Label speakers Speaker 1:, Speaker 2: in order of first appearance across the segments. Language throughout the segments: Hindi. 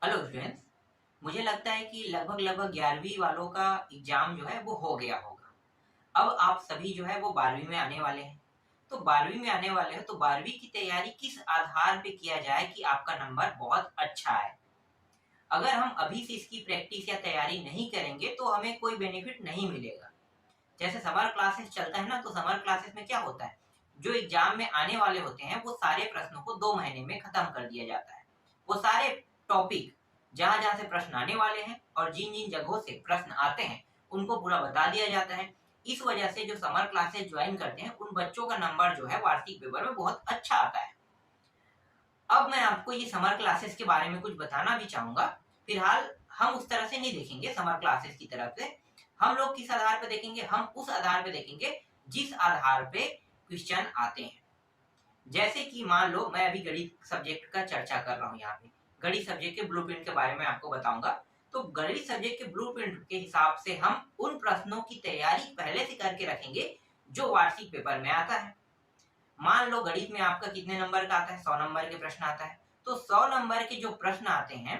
Speaker 1: Hello friends. मुझे लगता है कि लगभग लगभग 11वीं वालों का एग्जाम जो है वो हो गया होगा। अब आप सभी जो है वो 12वीं में आने वाले हैं। तो 12वीं में आने वाले हो तो 12वीं की तैयारी किस आधार पे किया जाए कि आपका नंबर बहुत अच्छा आए। अगर हम अभी से इसकी प्रैक्टिस या तैयारी नहीं करेंगे तो हमें कोई बेनिफिट नहीं मिलेगा। जैसे समर क्लासेस चलता है ना, तो समर क्लासेस में क्या होता है, जो एग्जाम में आने वाले होते हैं वो सारे प्रश्नों को 2 महीने में खत्म कर दिया जाता है। वो सारे टॉपिक जहां जहां से प्रश्न आने वाले हैं और जिन जिन जगहों से प्रश्न आते हैं उनको पूरा बता दिया जाता है। इस वजह से जो समर क्लासेस ज्वाइन करते हैं उन बच्चों का नंबर जो है वार्षिक पेपर में बहुत अच्छा आता है। अब मैं आपको ये समर क्लासेस के बारे में कुछ बताना भी चाहूंगा। फिलहाल हम उस तरह से नहीं देखेंगे समर क्लासेस की तरफ से। हम लोग किस आधार पर देखेंगे, हम उस आधार पर देखेंगे जिस आधार पे क्वेश्चन आते हैं। जैसे कि मान लो मैं अभी गणित सब्जेक्ट का चर्चा कर रहा हूँ, यहाँ पे गणित सब्जेक्ट के ब्लूप्रिंट के बारे में आपको बताऊंगा। तो गणित सब्जेक्ट के ब्लूप्रिंट के हिसाब से हम उन प्रश्नों की तैयारी पहले से करके रखेंगे जो वार्षिक पेपर में आता है। मान लो गणित में आपका कितने नंबर का आता है, 100 नंबर के प्रश्न आता है। तो 100 नंबर के जो प्रश्न आते हैं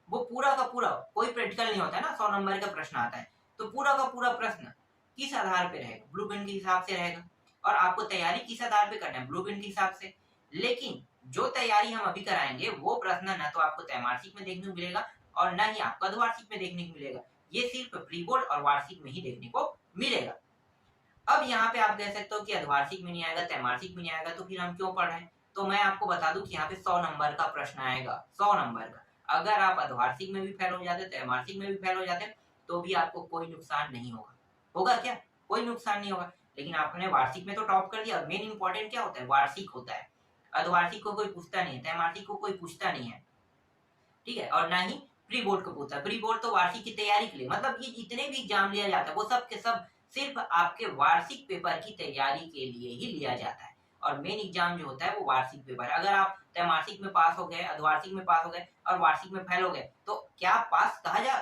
Speaker 1: वो पूरा का पूरा, कोई प्रैक्टिकल नहीं होता है ना, 100 नंबर का प्रश्न आता है तो पूरा का पूरा प्रश्न किस आधार पे रहेगा, ब्लूप्रिंट के हिसाब से रहेगा। और आपको तैयारी किस आधार पे करना है, ब्लूप्रिंट के हिसाब से। लेकिन जो तैयारी हम अभी कराएंगे वो प्रश्न ना तो आपको त्रैमासिक में देखने को मिलेगा और ना ही आपको अर्धवार्षिक में देखने को मिलेगा। ये सिर्फ प्री बोर्ड और वार्षिक में ही देखने को मिलेगा। अब यहाँ पे आप कह सकते हो कि अर्धवार्षिक में नहीं आएगा, त्रैमासिक में नहीं आएगा, तो फिर हम क्यों पढ़ रहे हैं। तो मैं आपको बता दूं कि यहाँ पे 100 नंबर का प्रश्न आएगा, 100 नंबर का। अगर आप अर्धवार्षिक में भी फेल हो जाते, त्रैमासिक में भी फेल हो जाते, तो भी आपको कोई नुकसान नहीं होगा। होगा क्या, कोई नुकसान नहीं होगा। लेकिन आपने वार्षिक में तो टॉप कर दिया। और मेन इंपॉर्टेंट क्या होता है, वार्षिक होता है। अर्धवार्षिक को कोई पूछता नहीं है, त्रैमासिक को कोई पूछता नहीं है, ठीक है। और ना ही प्री बोर्ड को पूछता है। प्री बोर्ड तो वार्षिक की तैयारी के लिए, मतलब ये जितने भी एग्जाम लिया जाता है वो सब के सब सिर्फ आपके वार्षिक पेपर की तैयारी के लिए ही लिया जाता है। और मेन एग्जाम जो होता है वो वार्षिक पेपर। अगर आप त्रैमासिक में पास हो गए, अर्धवार्षिक में पास हो गए और वार्षिक में फेल हो गए तो क्या पास कहा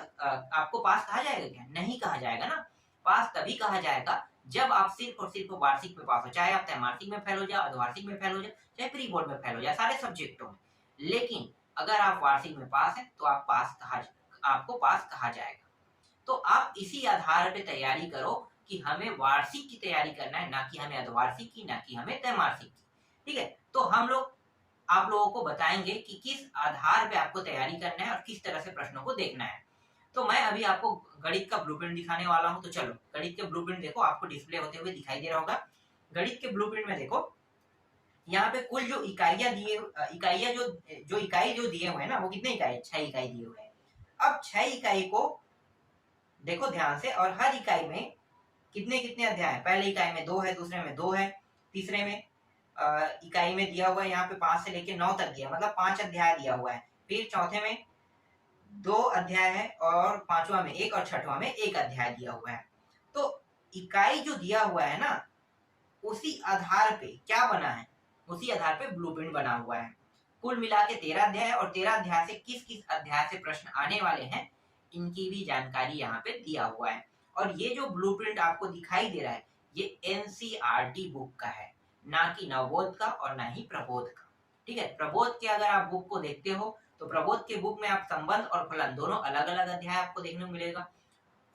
Speaker 1: आपको पास कहा जाएगा क्या, नहीं कहा जाएगा ना। पास तभी कहा जाएगा जब आप सिर्फ और सिर्फ वार्षिक में पास हो, चाहे आप त्रैमासिक में फेल हो जाए, अर्धवार्षिक में फेल हो जाए, चाहे प्री बोर्ड में फेल हो जाए, सारे सब्जेक्टों में। लेकिन अगर आप वार्षिक में पास हैं तो आपको पास कहा जाएगा। तो आप इसी आधार पे तैयारी करो कि हमें वार्षिक की तैयारी करना है, ना कि हमें अर्धवार्षिक की, ना कि हमें त्रैमासिक की। ठीक है, तो हम लोग आप लोगों को बताएंगे कि किस आधार पे आपको तैयारी करना है और किस तरह से प्रश्नों को देखना है। तो मैं अभी आपको गणित का ब्लूप्रिंट दिखाने वाला हूं। तो चलो गणित के ब्लूप्रिंट देखो, आपको डिस्प्ले होते हुए दिखाई दे रहा होगा। गणित के ब्लूप्रिंट में देखो, यहाँ पे कुल जो इकाइयां दिए, इकाइयां जो इकाई जो दिए हुए हैं ना, वो कितने इकाई, 6 इकाई दिए हुए हैं। अब 6 इकाई को देखो ध्यान से, और हर इकाई में कितने कितने अध्याय हैं। पहले इकाई में 2 है, दूसरे में 2 है, तीसरे में इकाई में दिया हुआ है यहाँ पे 5 से लेके 9 तक दिया, मतलब 5 अध्याय दिया हुआ है। फिर चौथे में 2 अध्याय है और पांचवा में 1 और छठवां में 1 अध्याय दिया हुआ है। तो इकाई जो दिया हुआ है ना, उसी आधार पे क्या बना है, उसी आधार पे ब्लूप्रिंट बना हुआ है। कुल मिला के 13 अध्याय है और 13 अध्याय से किस किस अध्याय से प्रश्न आने वाले हैं इनकी भी जानकारी यहाँ पे दिया हुआ है। और ये जो ब्लूप्रिंट आपको दिखाई दे रहा है ये एनसीईआरटी बुक का है, ना कि नवबोध का और ना ही प्रबोध का। ठीक है, प्रबोध के अगर आप बुक को देखते हो तो प्रबोध के बुक में आप संबंध और फलन दोनों अलग अलग अध्याय आपको देखने को मिलेगा।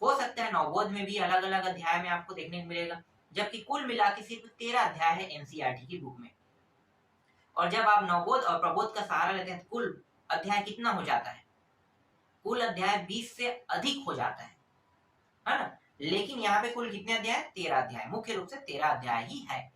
Speaker 1: हो सकता है नवबोध में भी अलग अलग अध्याय में आपको देखने को मिलेगा, जबकि कुल मिला के सिर्फ 13 अध्याय है एनसीईआरटी की बुक में। और जब आप नवबोध और प्रबोध का सहारा लेते हैं तो कुल अध्याय कितना हो जाता है, कुल अध्याय 20 से अधिक हो जाता है ना। लेकिन यहाँ पे कुल कितने अध्याय, 13 अध्याय, मुख्य रूप से 13 अध्याय ही है।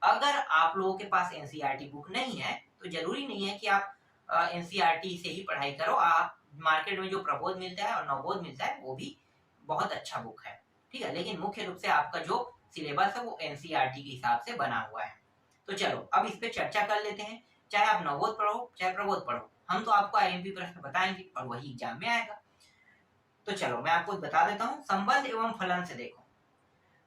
Speaker 1: अगर आप लोगों के पास एनसीईआरटी बुक नहीं है तो जरूरी नहीं है कि आप एनसीईआरटी से ही पढ़ाई करो। आप मार्केट में जो प्रबोध मिलता है और नवबोध मिलता है वो भी बहुत अच्छा बुक है, ठीक है। लेकिन मुख्य रूप से आपका जो सिलेबस है वो एनसीईआरटी के हिसाब से बना हुआ है। तो चलो अब इस पे चर्चा कर लेते हैं। चाहे आप नवबोध पढ़ो चाहे प्रबोध पढ़ो, हम तो आपको आईएमपी प्रश्न बताएंगे और वही एग्जाम में आएगा। तो चलो मैं आपको बता देता हूँ। संबंध एवं फलन से देखो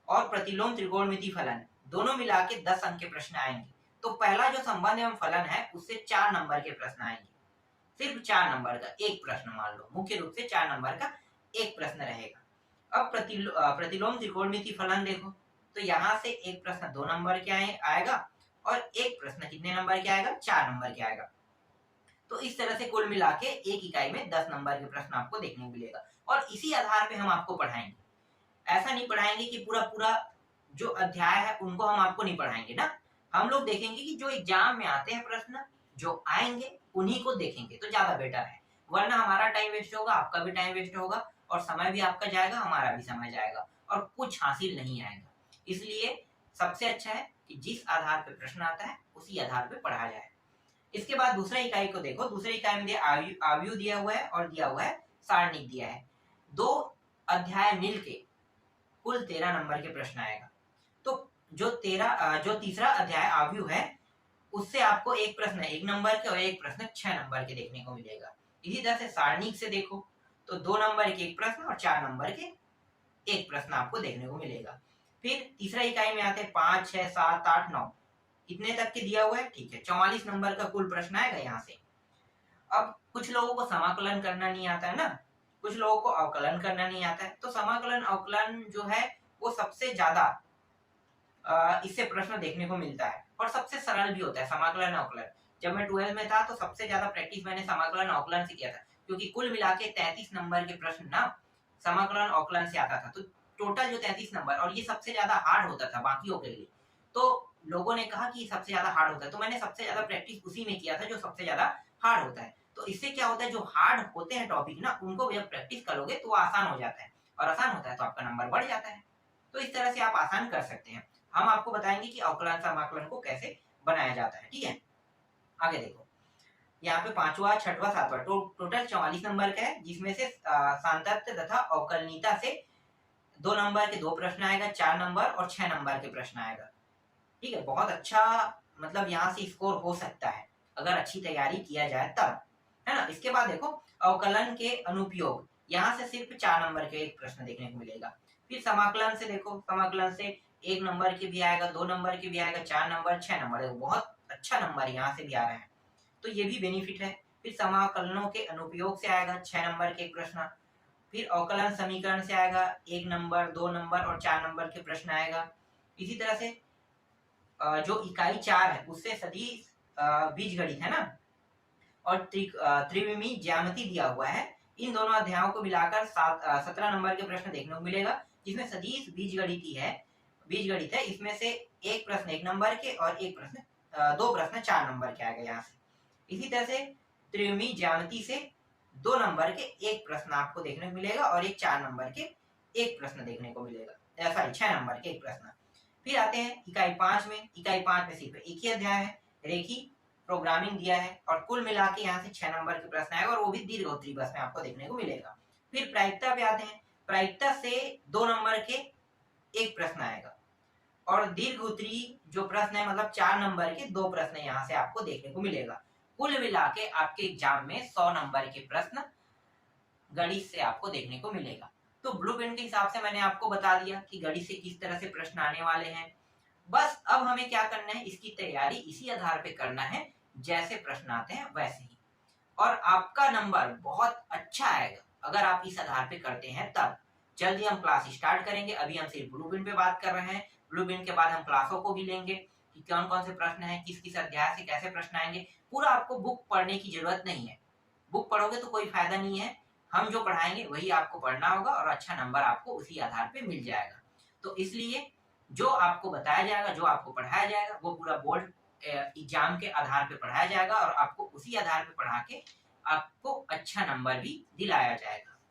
Speaker 1: और प्रतिलोम त्रिकोणमिति फलन दोनों मिला के 10 अंक के प्रश्न आएंगे। तो पहला जो संबंध एवं फलन है उससे 4 नंबर के प्रश्न आएंगे, सिर्फ 4 नंबर का एक प्रश्न। मान लो मुख्य रूप से 4 नंबर का एक प्रश्न रहेगा। अब प्रतिलोम त्रिकोणमिति फलन देखो, तो यहाँ से एक प्रश्न 2 नंबर के आएगा और एक प्रश्न कितने नंबर के आएगा, 4 नंबर के आएगा। तो इस तरह से कुल मिला के एक इकाई में 10 नंबर के प्रश्न आपको देखने को मिलेगा और इसी आधार पे हम आपको पढ़ाएंगे। ऐसा नहीं पढ़ाएंगे कि पूरा पूरा जो अध्याय है उनको हम आपको नहीं पढ़ाएंगे ना। हम लोग देखेंगे कि जो एग्जाम में आते हैं प्रश्न जो आएंगे उन्हीं को देखेंगे तो ज्यादा बेटर है, वरना हमारा टाइम वेस्ट होगा, आपका भी टाइम वेस्ट होगा और समय भी आपका जाएगा, हमारा भी समय जाएगा और कुछ हासिल नहीं आएगा। इसलिए सबसे अच्छा है कि जिस आधार पर प्रश्न आता है उसी आधार पर पढ़ा जाए। इसके बाद दूसरा इकाई को देखो, दूसरे इकाई में आयु दिया हुआ है और दिया हुआ है सारणिक दिया है। दो अध्याय मिलके कुल 13 नंबर के प्रश्न आएगा। तो जो तीसरा अध्याय आयु है उससे आपको एक प्रश्न 1 नंबर के और एक प्रश्न 6 नंबर के देखने को मिलेगा। इसी तरह से सारणिक से देखो तो 2 नंबर के एक प्रश्न और 4 नंबर के एक प्रश्न आपको देखने को मिलेगा। फिर तीसरा इकाई में आते हैं 5, 6, 7, 8, 9 इतने तक के दिया हुआ है, ठीक है। 44 नंबर का कुल प्रश्न आएगा यहाँ से। अब कुछ लोगों को समाकलन करना नहीं आता है ना, कुछ लोगों को अवकलन करना नहीं आता है, तो समाकलन अवकलन जो है वो सबसे ज्यादा इससे प्रश्न देखने को मिलता है और सबसे सरल भी होता है समाकलन अवकलन। जब मैं 12 में था तो सबसे ज्यादा प्रैक्टिस मैंने समाकलन अवकलन से किया था, क्योंकि कुल मिला के 33 नंबर के प्रश्न ना समाकलन अवकलन से आता था। तो टोटल जो 33 नंबर और ये सबसे ज्यादा हार्ड होता था बाकियों के लिए, तो लोगों ने कहा कि सबसे ज्यादा हार्ड होता है, तो मैंने सबसे ज्यादा प्रैक्टिस उसी में किया था जो सबसे ज्यादा हार्ड होता है। तो इससे क्या होता है, जो हार्ड होते हैं टॉपिक ना उनको जब प्रैक्टिस करोगे तो वो आसान हो जाता है और आसान होता है तो आपका नंबर बढ़ जाता है। तो इस तरह से आप आसान कर सकते हैं। हम आपको बताएंगे कि अवकलन समाकलन को कैसे बनाया जाता है, ठीक है। आगे देखो, यहाँ पे 5वां, 6वां, 7वां टोटल 44 नंबर का है, जिसमें से सांतत्य तथा अवकलनीयता से 2 नंबर के 2 प्रश्न आएगा, 4 नंबर और 6 नंबर के प्रश्न आएगा, ठीक है। बहुत अच्छा मतलब यहाँ से स्कोर हो सकता है अगर अच्छी तैयारी किया जाए तब, है ना। इसके बाद देखो अवकलन के अनुपयोग, यहाँ से सिर्फ 4 नंबर के एक प्रश्न देखने को मिलेगा। फिर समाकलन से देखो, समाकलन से 1 नंबर के भी आएगा, 2 नंबर के भी आएगा, 4 नंबर, 6 नंबर, बहुत अच्छा नंबर यहाँ से भी आ रहा है, तो ये भी बेनिफिट है। फिर समाकलनों के अनुपयोग से आएगा 6 नंबर के एक प्रश्न। फिर अवकलन समीकरण से आएगा 1 नंबर, 2 नंबर और 4 नंबर के प्रश्न आएगा। इसी तरह से जो इकाई 4 है उससे सदिश बीजगणित है ना और त्रिविमीय ज्यामिति दिया हुआ है। इन दोनों अध्यायों को मिलाकर 17 नंबर के प्रश्न देखने को मिलेगा, जिसमें सदिश बीजगणित है। इसमें से एक प्रश्न 1 नंबर के और एक प्रश्न 2 प्रश्न 4 नंबर के आएगा यहाँ से। इसी तरह से त्रिविमीय ज्यामिति से 2 नंबर के एक प्रश्न आपको देखने को मिलेगा और एक 4 नंबर के एक प्रश्न देखने को मिलेगा, सॉरी 6 नंबर के एक प्रश्न। फिर आते हैं इकाई 5 में। इकाई 5 में सिर्फ एक ही अध्याय है, रेखी प्रोग्रामिंग दिया है और कुल मिला के यहाँ से 6 नंबर के प्रश्न आएगा और वो भी दीर्घ उत्तरी बस में आपको देखने को मिलेगा। फिर प्रायिकता पे आते हैं। प्रायिकता से 2 नंबर के एक प्रश्न आएगा और दीर्घ उत्तरी जो प्रश्न है मतलब 4 नंबर के 2 प्रश्न यहाँ से आपको देखने को मिलेगा। कुल मिला के आपके एग्जाम में 100 नंबर के प्रश्न गणित से आपको देखने को मिलेगा। तो ब्लूप्रिंट के हिसाब से मैंने आपको बता दिया कि गणित से किस तरह से प्रश्न आने वाले हैं। बस अब हमें क्या करना है, इसकी तैयारी इसी आधार पे करना है जैसे प्रश्न आते हैं वैसे ही, और आपका नंबर बहुत अच्छा आएगा अगर आप इस आधार पे करते हैं तब। जल्दी हम क्लास स्टार्ट करेंगे, अभी हम सिर्फ ब्लूप्रिंट पे बात कर रहे हैं। ब्लूप्रिंट के बाद हम क्लासों को भी लेंगे कि कौन कौन से प्रश्न हैं, किस किस अध्याय से कैसे प्रश्न आएंगे। पूरा आपको बुक पढ़ने की जरूरत नहीं है, बुक पढ़ोगे तो कोई फायदा नहीं है। हम जो पढ़ाएंगे वही आपको पढ़ना होगा और अच्छा नंबर आपको उसी आधार पे मिल जाएगा। तो इसलिए जो आपको बताया जाएगा, जो आपको पढ़ाया जाएगा वो पूरा बोर्ड एग्जाम के आधार पे पढ़ाया जाएगा और आपको उसी आधार पे पढ़ा के आपको अच्छा नंबर भी दिलाया जाएगा।